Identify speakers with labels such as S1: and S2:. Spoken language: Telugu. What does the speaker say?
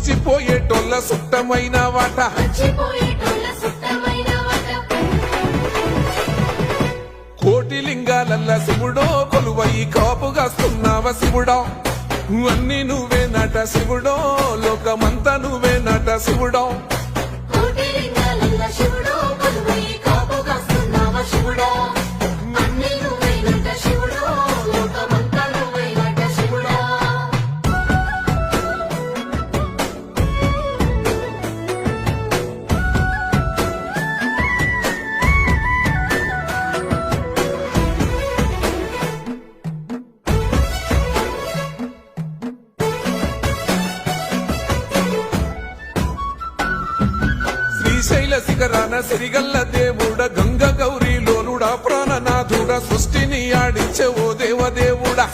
S1: వచ్చిపోయేటోళ్ళ సుట్టమైన వాట కోటి లింగాలల్ల శివుడో కొలువై కాపుగాస్తున్నావ శివుడా అన్ని నువ్వే నట శివుడో లోకమంతా నువ్వే నట శివుడో శ్రీశైల శిఖరాన సిరిగల్ల దేవుడ గంగ గౌరీ లోలుడా ప్రాణనాథుడ సృష్టిని ఆడించే ఓ దేవదేవుడా